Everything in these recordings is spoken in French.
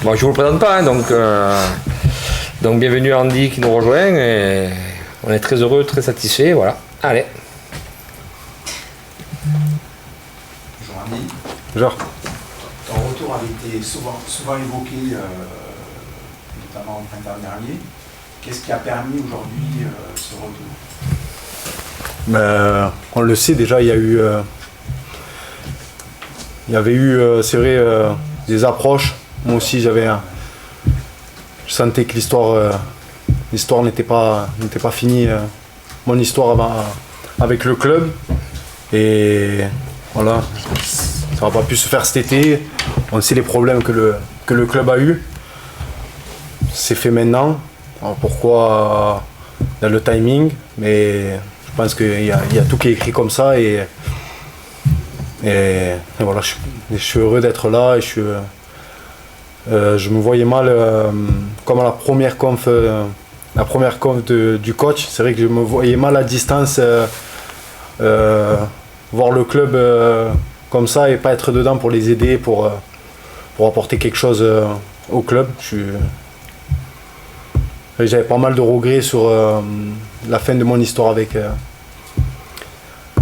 Bon, je ne vous le présente pas, hein, donc bienvenue Andy qui nous rejoint. Et on est très heureux, très satisfait. Voilà. Allez. Bonjour Andy. Bonjour. Ton retour avait été souvent évoqué, notamment au printemps dernier. Qu'est-ce qui a permis aujourd'hui ce retour? On le sait déjà, il y avait eu, c'est vrai, des approches. Moi aussi, je sentais que l'histoire n'était pas finie. Mon histoire avec le club. Et voilà, ça n'a pas pu se faire cet été. On sait les problèmes que le club a eu. C'est fait maintenant. Alors pourquoi dans le timing? Mais je pense qu'il y a tout qui est écrit comme ça. Et voilà, je suis heureux d'être là. Et je me voyais mal, comme à la première conf du coach. C'est vrai que je me voyais mal à distance voir le club comme ça et pas être dedans pour les aider, pour apporter quelque chose au club. J'avais pas mal de regrets sur la fin de mon histoire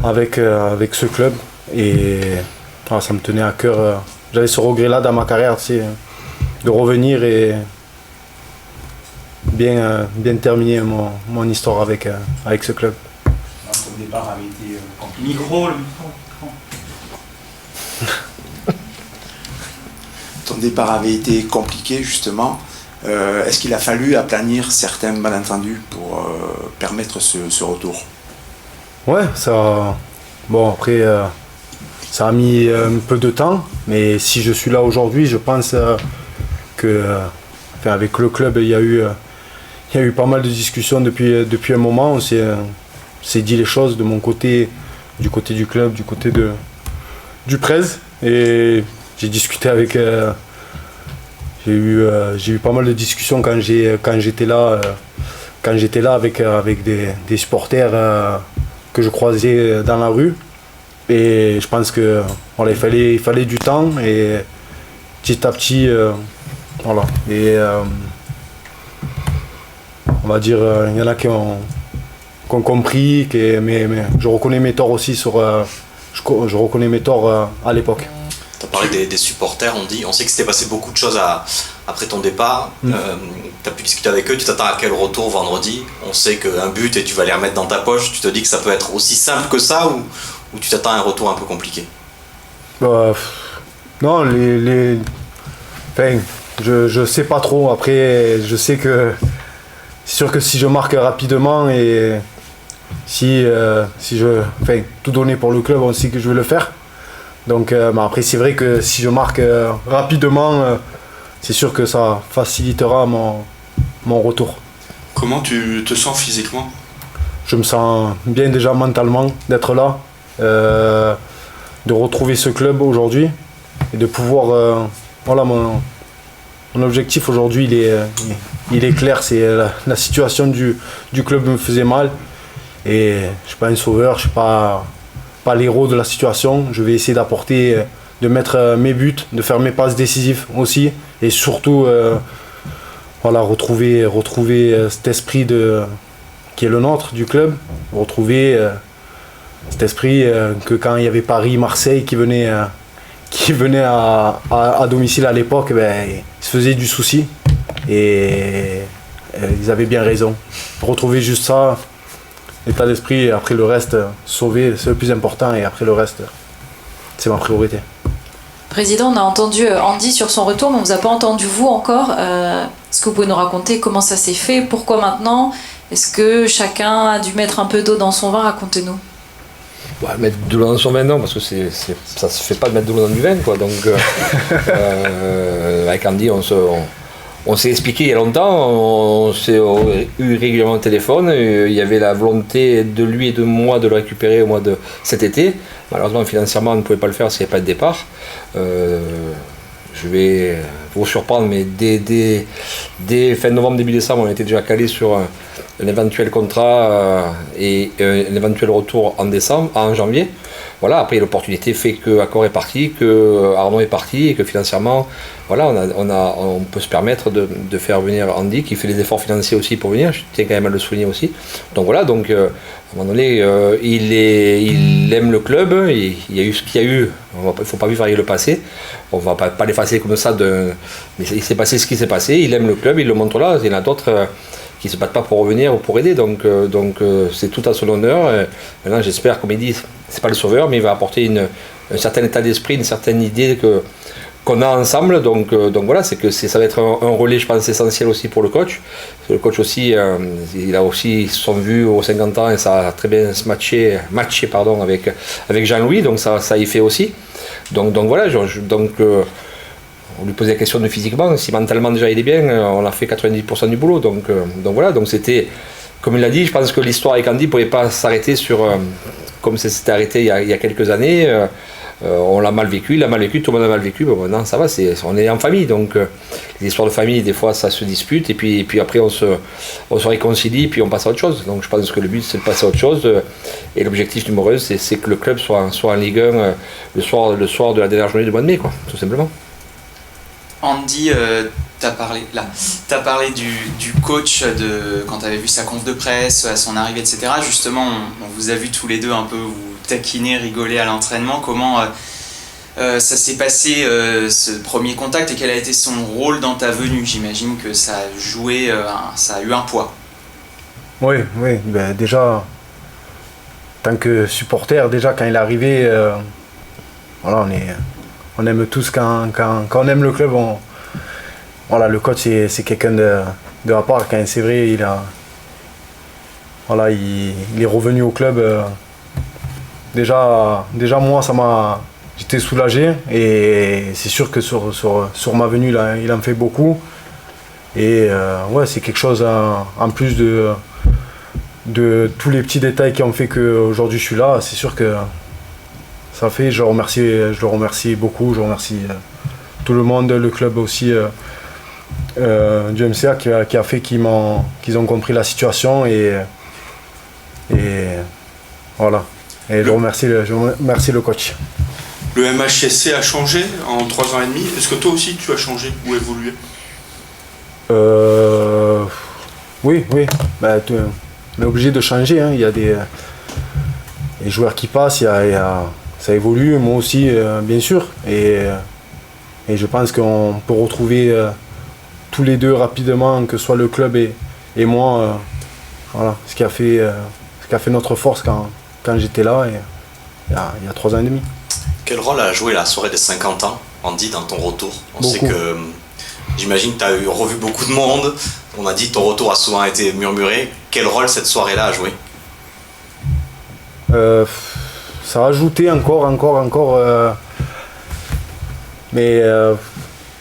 avec ce club et ça me tenait à cœur. J'avais ce regret là dans ma carrière, de revenir et bien terminer mon histoire avec ce club. Ton départ avait été compliqué. Micro. Ton départ avait été compliqué justement. Est-ce qu'il a fallu aplanir certains malentendus pour permettre ce retour? Ouais, ça. Bon, après, ça a mis un peu de temps, mais si je suis là aujourd'hui, je pense avec le club, il y a eu pas mal de discussions depuis un moment. On s'est dit les choses de mon côté, du côté du club, du côté du Prez, et j'ai discuté avec. J'ai eu pas mal de discussions quand j'étais là avec des supporters que je croisais dans la rue. Et je pense que voilà, il fallait du temps et petit à petit voilà. Et on va dire il y en a qui ont compris mais je reconnais mes torts aussi je reconnais mes torts à l'époque. Tu as parlé des supporters, on sait que s'était passé beaucoup de choses après ton départ. Tu as pu discuter avec eux, tu t'attends à quel retour vendredi? On sait qu'un but et tu vas les remettre dans ta poche, tu te dis que ça peut être aussi simple que ça ou tu t'attends à un retour un peu compliqué? Non, je sais pas trop. Après, je sais que c'est sûr que si je marque rapidement et si tout donner pour le club, on sait que je vais le faire. Donc après c'est vrai que si je marque rapidement, c'est sûr que ça facilitera mon retour. Comment tu te sens physiquement? Je me sens bien déjà mentalement d'être là, de retrouver ce club aujourd'hui et de pouvoir... voilà, mon objectif aujourd'hui il est clair, c'est la situation du club me faisait mal et je ne suis pas un sauveur, je ne suis pas l'héros de la situation. Je vais essayer de mettre mes buts, de faire mes passes décisives aussi et surtout voilà, retrouver cet esprit qui est le nôtre du club, retrouver cet esprit que quand il y avait Paris, Marseille qui venaient à domicile à l'époque, ils se faisaient du souci et ils avaient bien raison. Retrouver juste ça, l'état d'esprit, et après le reste, sauver, c'est le plus important et après le reste, c'est ma priorité. Président, on a entendu Andy sur son retour, mais on ne vous a pas entendu vous encore. Est-ce que vous pouvez nous raconter comment ça s'est fait? Pourquoi maintenant? Est-ce que chacun a dû mettre un peu d'eau dans son vin? Racontez-nous. Ouais, mettre de l'eau dans son vin, non, parce que ça se fait pas de mettre de l'eau dans du vin, quoi. Donc, avec Andy, on s'est expliqué il y a longtemps, on s'est eu régulièrement au téléphone. Il y avait la volonté de lui et de moi de le récupérer au mois de cet été. Malheureusement, financièrement, on ne pouvait pas le faire s'il n'y avait pas de départ. Je vais vous surprendre, mais dès fin novembre, début décembre, on était déjà calé sur un éventuel contrat et un éventuel retour en janvier. Voilà, après l'opportunité fait que Accor est parti, que Arnaud est parti et que financièrement voilà, on peut se permettre de faire venir Andy, qui fait des efforts financiers aussi pour venir, je tiens quand même à le souligner aussi. Donc voilà, à un moment donné, il aime le club, il y a eu ce qu'il y a eu, il ne faut pas vivre avec le passé, on ne va pas l'effacer comme ça, mais il s'est passé ce qui s'est passé, il aime le club, il le montre là, il y en a d'autres qui ne se battent pas pour revenir ou pour aider, donc c'est tout à son honneur. Maintenant j'espère, comme il dit, c'est pas le sauveur, mais il va apporter un certain état d'esprit, une certaine idée qu'on a ensemble, donc voilà, ça va être un relais, je pense, essentiel aussi pour le coach. Le coach aussi, il a aussi son vu aux 50 ans et ça a très bien se matché avec Jean-Louis, donc ça y fait aussi. Donc voilà, on lui posait la question de physiquement, si mentalement déjà il est bien, on a fait 90% du boulot, donc voilà, donc c'était, comme il l'a dit, je pense que l'histoire avec Andy ne pouvait pas s'arrêter comme ça s'était arrêté il y a quelques années. On l'a mal vécu, il l'a mal vécu, tout le monde a mal vécu, bon, maintenant ça va, on est en famille, donc les histoires de famille, des fois ça se dispute, et puis après on se réconcilie, puis on passe à autre chose. Donc je pense que le but c'est de passer à autre chose, et l'objectif numéro 1 c'est que le club soit en Ligue 1 le soir de la dernière journée du mois de mai, quoi, tout simplement. Andy, t'as parlé du coach quand t'avais vu sa conf de presse, à son arrivée, etc. Justement, on vous a vu tous les deux un peu vous taquiner, rigoler à l'entraînement. Comment ça s'est passé ce premier contact et quel a été son rôle dans ta venue? J'imagine que ça a joué, ça a eu un poids. Oui, ben déjà, tant que supporter, déjà quand il est arrivé, voilà, on aime tous quand on aime le club. Voilà, le coach c'est quelqu'un de à part. Quand c'est vrai, il est revenu au club. Déjà moi j'étais soulagé, et c'est sûr que sur ma venue là, il en fait beaucoup. Et ouais, c'est quelque chose en plus de tous les petits détails qui ont fait qu'aujourd'hui je suis là. C'est sûr que ça fait, je le remercie beaucoup, je remercie tout le monde, le club aussi, du MCA qui a fait qu'ils ont compris la situation, et voilà. Et je remercie le coach. Le MHSC a changé en 3 ans et demi. Est-ce que toi aussi tu as changé ou évolué? Oui. Ben, on est obligé de changer, hein. Il y a des joueurs qui passent, ça évolue, moi aussi, bien sûr. Et je pense qu'on peut retrouver tous les deux rapidement, que ce soit le club et moi, voilà, ce qui a fait notre force quand j'étais là, il y a 3 ans et demi. Quel rôle a joué la soirée des 50 ans, Andy, dans ton retour? On Beaucoup. sait que, j'imagine que tu as revu beaucoup de monde, on a dit que ton retour a souvent été murmuré. Quel rôle cette soirée-là a joué? Ça a ajouté encore, mais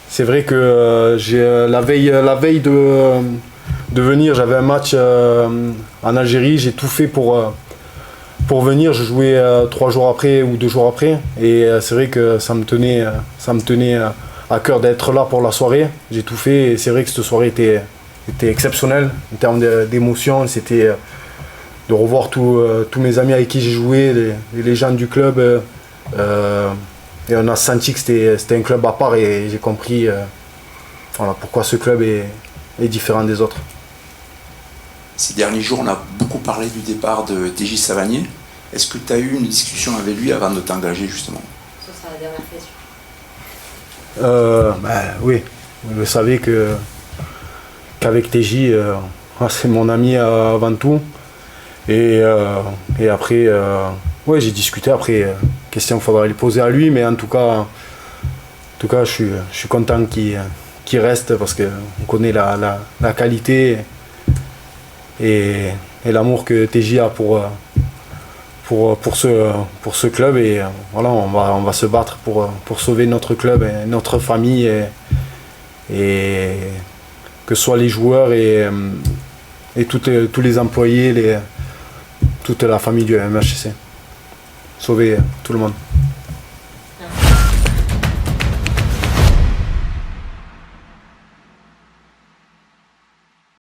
c'est vrai que la veille de venir, j'avais un match en Algérie, j'ai tout fait pour venir. Je jouais 3 jours après ou 2 jours après, et c'est vrai que ça me tenait à cœur d'être là pour la soirée. J'ai tout fait, et c'est vrai que cette soirée était exceptionnelle en termes d'émotion. C'était de revoir tous mes amis avec qui j'ai joué, les gens du club, et on a senti que c'était un club à part, et j'ai compris voilà, pourquoi ce club est différent des autres. Ces derniers jours, on a beaucoup parlé du départ de TJ Savanier. Est-ce que tu as eu une discussion avec lui avant de t'engager, justement? Ça sera la dernière question. Oui, vous savez qu'avec TJ, c'est mon ami avant tout. Et après, ouais, j'ai discuté. Après, question qu'il faudra les poser à lui, mais en tout cas, je suis content qu'il reste, parce qu'on connaît la qualité et l'amour que TJ a pour ce club, et voilà, on va se battre pour sauver notre club et notre famille, et que ce soit les joueurs et tous les employés, toute la famille du MHSC. Sauver tout le monde.